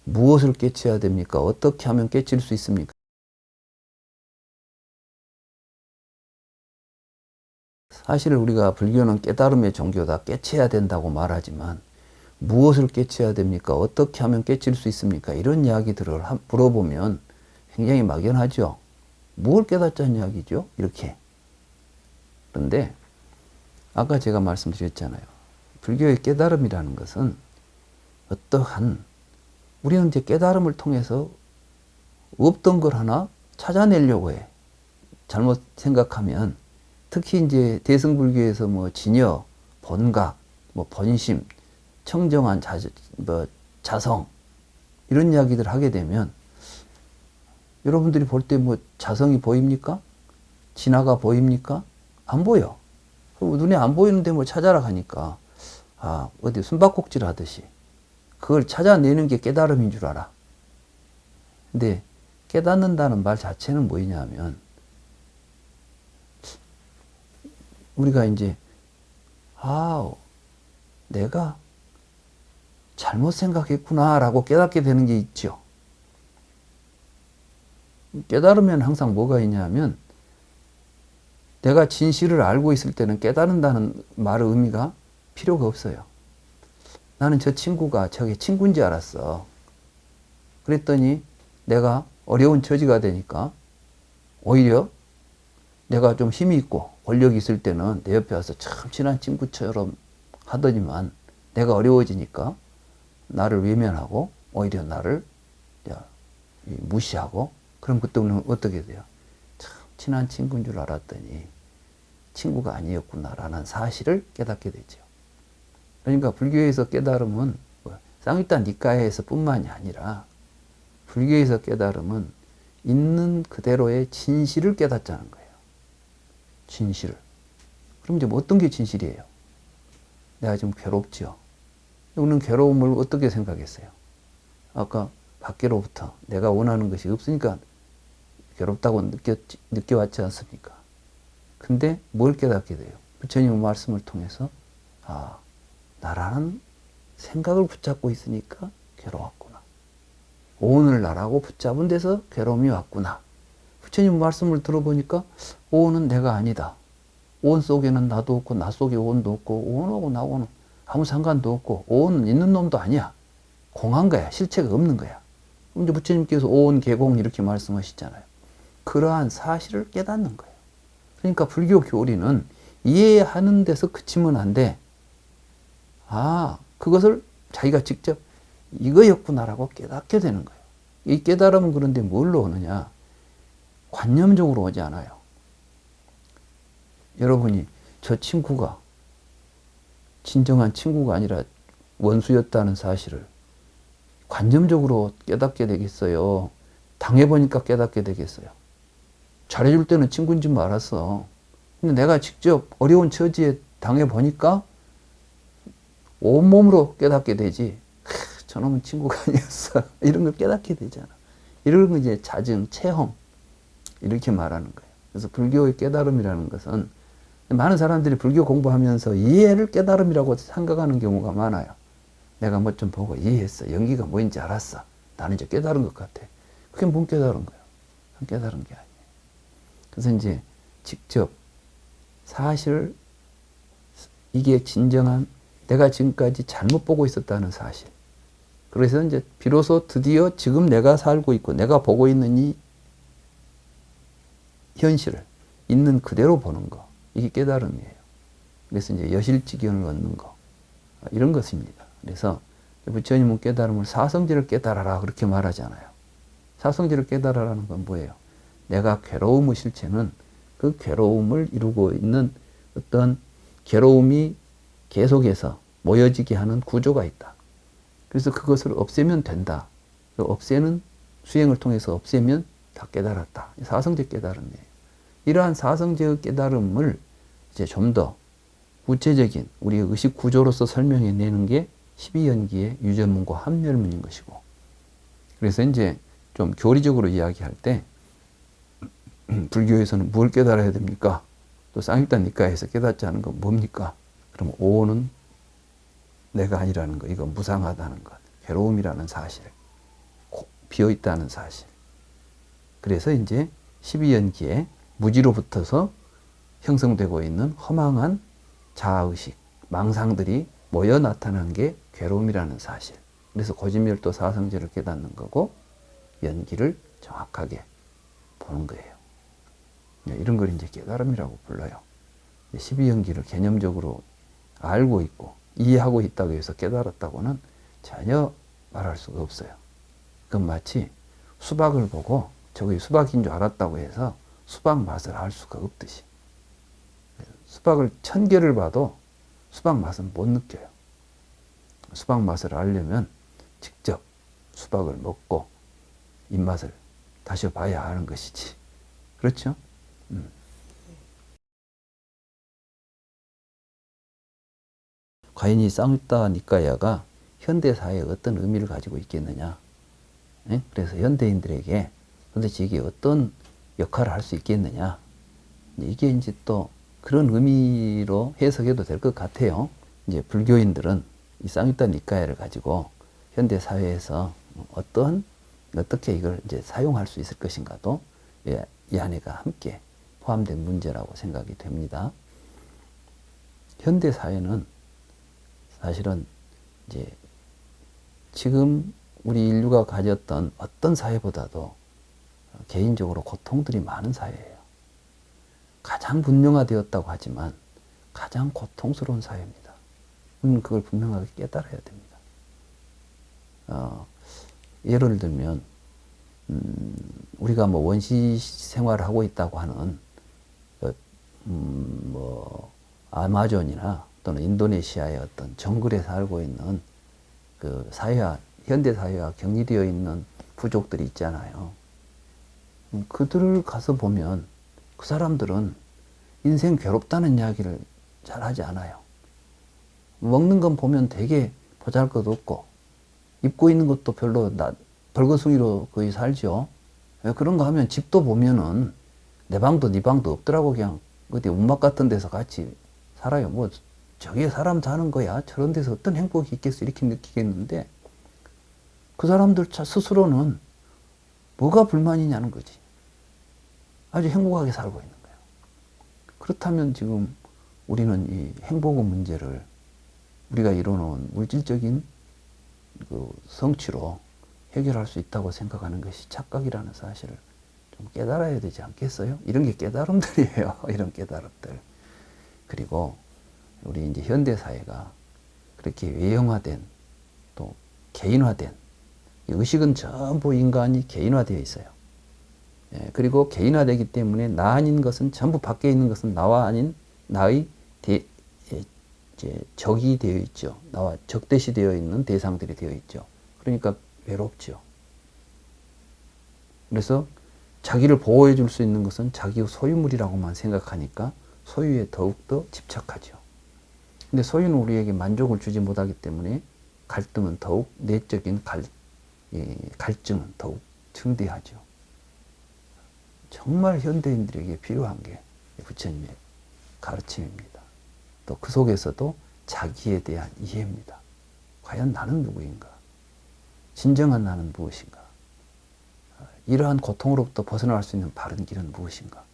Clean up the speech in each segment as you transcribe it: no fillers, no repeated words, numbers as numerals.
무엇을 깨쳐야 됩니까? 어떻게 하면 깨칠 수 있습니까? 사실 우리가 불교는 깨달음의 종교다, 깨쳐야 된다고 말하지만 무엇을 깨쳐야 됩니까? 어떻게 하면 깨칠 수 있습니까? 이런 이야기들을 물어보면 굉장히 막연하죠. 뭘 깨닫자는 이야기죠? 이렇게. 그런데 아까 제가 말씀드렸잖아요. 불교의 깨달음이라는 것은 어떠한 우리는 이제 깨달음을 통해서 없던 걸 하나 찾아내려고 해. 잘못 생각하면 특히 이제 대승불교에서 뭐 진여, 번각, 뭐 번심, 청정한 자성 이런 이야기들 하게 되면 여러분들이 볼 때 뭐 자성이 보입니까? 진화가 보입니까? 안 보여. 눈에 안 보이는데 뭘 찾아라 하니까 어디 숨바꼭질 하듯이 그걸 찾아내는 게 깨달음인 줄 알아. 근데 깨닫는다는 말 자체는 뭐냐 하면 우리가 이제 내가 잘못 생각했구나라고 깨닫게 되는 게 있죠. 깨달으면 항상 뭐가 있냐면 내가 진실을 알고 있을 때는 깨달는다는 말의 의미가 필요가 없어요. 나는 저 친구가 저게 친구인 줄 알았어. 그랬더니 내가 어려운 처지가 되니까 오히려 내가 좀 힘이 있고 권력이 있을 때는 내 옆에 와서 참 친한 친구처럼 하더니만 내가 어려워지니까 나를 외면하고 오히려 나를 무시하고 그럼 그때는 어떻게 돼요? 참 친한 친구인 줄 알았더니 친구가 아니었구나라는 사실을 깨닫게 되죠. 그러니까 불교에서 깨달음은 쌍유타 니카에서 뿐만이 아니라 불교에서 깨달음은 있는 그대로의 진실을 깨닫자는 거예요. 진실을. 그럼 이제 뭐 어떤 게 진실이에요? 내가 지금 괴롭죠. 우리는 괴로움을 어떻게 생각했어요? 아까 밖으로부터 내가 원하는 것이 없으니까 괴롭다고 느껴왔지 않습니까? 근데 뭘 깨닫게 돼요? 부처님 말씀을 통해서 나라는 생각을 붙잡고 있으니까 괴로웠구나. 오온을 나라고 붙잡은 데서 괴로움이 왔구나. 부처님 말씀을 들어보니까 오온은 내가 아니다. 오온 속에는 나도 없고 나 속에 오온도 없고 오온하고 나하고는 아무 상관도 없고 오온은 있는 놈도 아니야. 공한 거야. 실체가 없는 거야. 그럼 이제 부처님께서 오온 개공 이렇게 말씀하시잖아요. 그러한 사실을 깨닫는 거예요. 그러니까 불교 교리는 이해하는 데서 그치면 안 돼. 그것을 자기가 직접 이거였구나라고 깨닫게 되는 거예요. 이 깨달음은 그런데 뭘로 오느냐? 관념적으로 오지 않아요. 여러분이 저 친구가 진정한 친구가 아니라 원수였다는 사실을 관념적으로 깨닫게 되겠어요? 당해보니까 깨닫게 되겠어요? 잘해줄 때는 친구인 줄 알았어. 근데 내가 직접 어려운 처지에 당해보니까 온몸으로 깨닫게 되지. 저놈은 친구가 아니었어. 이런 걸 깨닫게 되잖아. 이런 걸 이제 자증, 체험 이렇게 말하는 거예요. 그래서 불교의 깨달음이라는 것은 많은 사람들이 불교 공부하면서 이해를 깨달음이라고 생각하는 경우가 많아요. 내가 뭐 좀 보고 이해했어. 연기가 뭐인지 알았어. 나는 이제 깨달은 것 같아. 그게 뭔 깨달은 거예요? 깨달은 게 아니에요. 그래서 이제 직접 사실 이게 진정한 내가 지금까지 잘못 보고 있었다는 사실. 그래서 이제 비로소 드디어 지금 내가 살고 있고 내가 보고 있는 이 현실을 있는 그대로 보는 거. 이게 깨달음이에요. 그래서 이제 여실지경을 얻는 거. 이런 것입니다. 그래서 부처님은 깨달음을 사성지를 깨달아라 그렇게 말하잖아요. 사성지를 깨달아라는 건 뭐예요? 내가 괴로움의 실체는 그 괴로움을 이루고 있는 어떤 괴로움이 계속해서 모여지게 하는 구조가 있다. 그래서 그것을 없애면 된다. 없애는 수행을 통해서 없애면 다 깨달았다. 사성제 깨달음이에요. 이러한 사성제의 깨달음을 이제 좀 더 구체적인 우리 의식 구조로서 설명해 내는 게 12연기의 유전문과 합멸문인 것이고. 그래서 이제 좀 교리적으로 이야기할 때 불교에서는 뭘 깨달아야 됩니까? 또 쌍유타 니카에서 깨닫지 않은 건 뭡니까? 그럼 오는 내가 아니라는 거, 이거 무상하다는 것, 괴로움이라는 사실. 비어 있다는 사실. 그래서 이제 12연기에 무지로 붙어서 형성되고 있는 허망한 자아의식, 망상들이 모여 나타난 게 괴로움이라는 사실. 그래서 고진멸도 사성제를 깨닫는 거고 연기를 정확하게 보는 거예요. 이런 걸 이제 깨달음이라고 불러요. 12연기를 개념적으로 알고 있고 이해하고 있다고 해서 깨달았다고는 전혀 말할 수가 없어요. 그건 마치 수박을 보고 저게 수박인 줄 알았다고 해서 수박 맛을 알 수가 없듯이 수박을 1000개를 봐도 수박 맛은 못 느껴요. 수박 맛을 알려면 직접 수박을 먹고 입맛을 다시 봐야 하는 것이지. 그렇죠? 과연 이 쌍유타 니까야가 현대사회에 어떤 의미를 가지고 있겠느냐. 예? 그래서 현대인들에게 도대체 이게 어떤 역할을 할 수 있겠느냐. 이게 이제 또 그런 의미로 해석해도 될 것 같아요. 이제 불교인들은 이 쌍유타 니까야를 가지고 현대사회에서 어떻게 이걸 이제 사용할 수 있을 것인가도 이 안에가 함께 포함된 문제라고 생각이 됩니다. 현대사회는 사실은 이제 지금 우리 인류가 가졌던 어떤 사회보다도 개인적으로 고통들이 많은 사회예요. 가장 문명화되었다고 하지만 가장 고통스러운 사회입니다. 우리는 그걸 분명하게 깨달아야 됩니다. 예를 들면 우리가 뭐 원시 생활을 하고 있다고 하는 뭐 아마존이나 또는 인도네시아의 어떤 정글에 살고 있는 그 사회와 현대 사회와 격리되어 있는 부족들이 있잖아요. 그들을 가서 보면 그 사람들은 인생 괴롭다는 이야기를 잘 하지 않아요. 먹는 건 보면 되게 보잘것없고 입고 있는 것도 별로 벌거숭이로 거의 살죠. 그런 거 하면 집도 보면은 내 방도 네 방도 없더라고. 그냥 어디 움막 같은 데서 같이 살아요. 뭐 저게 사람 사는 거야. 저런 데서 어떤 행복이 있겠어. 이렇게 느끼겠는데 그 사람들 스스로는 뭐가 불만이냐는 거지. 아주 행복하게 살고 있는 거예요. 그렇다면 지금 우리는 이 행복의 문제를 우리가 이뤄놓은 물질적인 그 성취로 해결할 수 있다고 생각하는 것이 착각이라는 사실을 좀 깨달아야 되지 않겠어요? 이런 게 깨달음들이에요. 이런 깨달음들. 그리고 우리 이제 현대사회가 그렇게 외형화된 또 개인화된 의식은 전부 인간이 개인화되어 있어요. 그리고 개인화되기 때문에 나 아닌 것은 전부 밖에 있는 것은 나와 아닌 나의 이제 적이 되어 있죠. 나와 적대시 되어 있는 대상들이 되어 있죠. 그러니까 외롭죠. 그래서 자기를 보호해 줄 수 있는 것은 자기의 소유물이라고만 생각하니까 소유에 더욱더 집착하죠. 근데 소유는 우리에게 만족을 주지 못하기 때문에 갈등은 더욱 내적인 갈증은 더욱 증대하죠. 정말 현대인들에게 필요한 게 부처님의 가르침입니다. 또 그 속에서도 자기에 대한 이해입니다. 과연 나는 누구인가? 진정한 나는 무엇인가? 이러한 고통으로부터 벗어날 수 있는 바른 길은 무엇인가?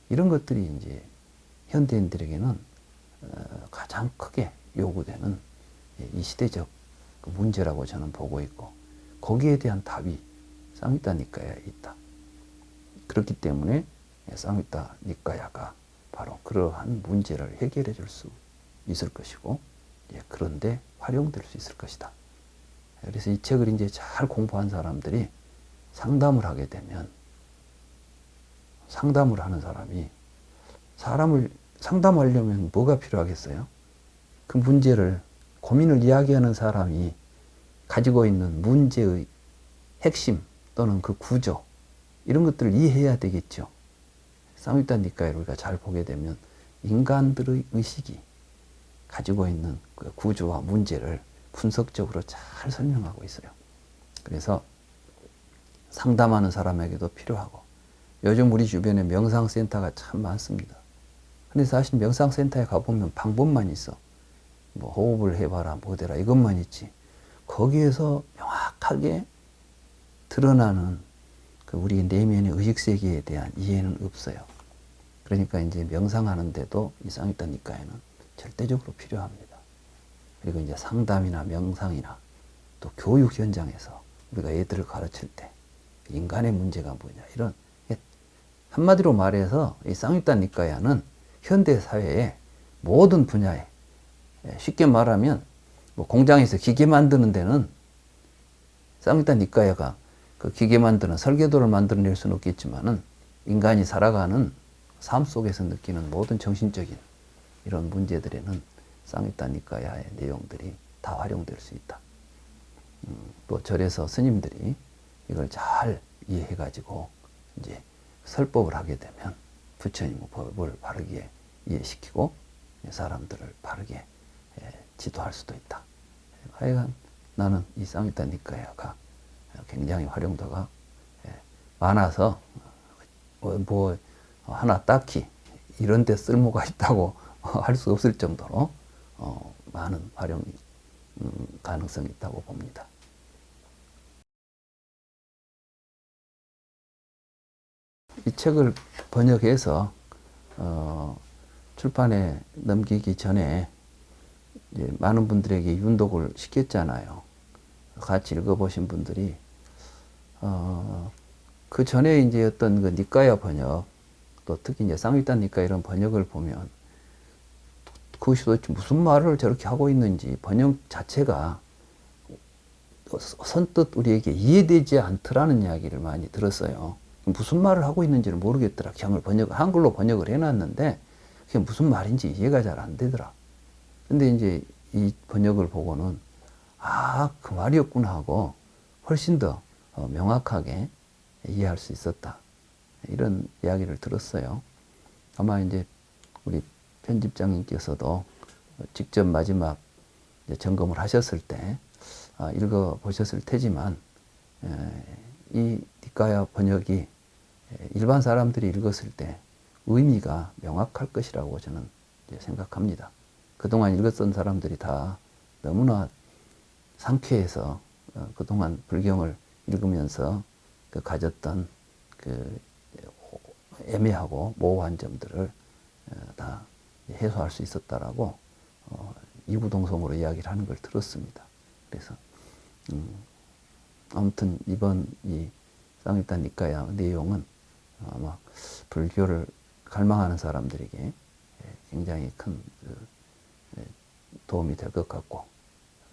이런 것들이 이제 현대인들에게는 가장 크게 요구되는 이 시대적 문제라고 저는 보고 있고 거기에 대한 답이 쌍유타 니까야에 있다. 그렇기 때문에 쌍유타 니까야가 바로 그러한 문제를 해결해 줄 수 있을 것이고 그런데 활용될 수 있을 것이다. 그래서 이 책을 이제 잘 공부한 사람들이 상담을 하게 되면 상담을 하는 사람이 사람을 상담하려면 뭐가 필요하겠어요? 그 문제를 고민을 이야기하는 사람이 가지고 있는 문제의 핵심 또는 그 구조 이런 것들을 이해해야 되겠죠. 쌍유타 니까야를 우리가 잘 보게 되면 인간들의 의식이 가지고 있는 그 구조와 문제를 분석적으로 잘 설명하고 있어요. 그래서 상담하는 사람에게도 필요하고 요즘 우리 주변에 명상센터가 참 많습니다. 근데 사실 명상센터에 가보면 방법만 있어. 뭐 호흡을 해봐라 뭐되라 이것만 있지. 거기에서 명확하게 드러나는 그 우리 내면의 의식세계에 대한 이해는 없어요. 그러니까 이제 명상하는데도 이 쌍이타 니카야는 절대적으로 필요합니다. 그리고 이제 상담이나 명상이나 또 교육 현장에서 우리가 애들을 가르칠 때 인간의 문제가 뭐냐 이런 한마디로 말해서 이 쌍이타 니카야는 현대 사회의 모든 분야에 쉽게 말하면 뭐 공장에서 기계 만드는 데는 쌍이타 니카야가 그 기계 만드는 설계도를 만들어낼 수는 없겠지만은 인간이 살아가는 삶 속에서 느끼는 모든 정신적인 이런 문제들에는 쌍이타 니카야의 내용들이 다 활용될 수 있다. 또 절에서 스님들이 이걸 잘 이해해가지고 이제 설법을 하게 되면 부처님의 법을 바르게 이해시키고 사람들을 바르게 지도할 수도 있다. 하여간 나는 이 쌍이타 니카야가 굉장히 활용도가 많아서 뭐 하나 딱히 이런 데 쓸모가 있다고 할 수 없을 정도로 많은 활용 가능성이 있다고 봅니다. 이 책을 번역해서 출판에 넘기기 전에 이제 많은 분들에게 윤독을 시켰잖아요. 같이 읽어보신 분들이 그 전에 이제 어떤 그 니까야 번역, 또 특히 이제 쌍이타 니까야 이런 번역을 보면 그것이 도대체 무슨 말을 저렇게 하고 있는지 번역 자체가 선뜻 우리에게 이해되지 않더라는 이야기를 많이 들었어요. 무슨 말을 하고 있는지를 모르겠더라. 그냥 한글로 번역을 해놨는데 그게 무슨 말인지 이해가 잘 안 되더라. 근데 이제 이 번역을 보고는 그 말이었구나 하고 훨씬 더 명확하게 이해할 수 있었다. 이런 이야기를 들었어요. 아마 이제 우리 편집장님께서도 직접 마지막 점검을 하셨을 때 읽어보셨을 테지만 이 니까야 번역이 일반 사람들이 읽었을 때 의미가 명확할 것이라고 저는 생각합니다. 그동안 읽었던 사람들이 다 너무나 상쾌해서 그동안 불경을 읽으면서 그 가졌던 그 애매하고 모호한 점들을 다 해소할 수 있었다라고 이구동성으로 이야기를 하는 걸 들었습니다. 그래서 아무튼 이번 이 쌍이타 니까야 내용은 아마 불교를 갈망하는 사람들에게 굉장히 큰 도움이 될 것 같고,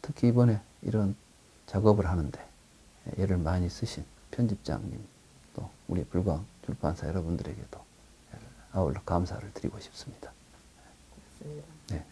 특히 이번에 이런 작업을 하는데 애를 많이 쓰신 편집장님, 또 우리 불광 출판사 여러분들에게도 아울러 감사를 드리고 싶습니다. 맞습니다. 네.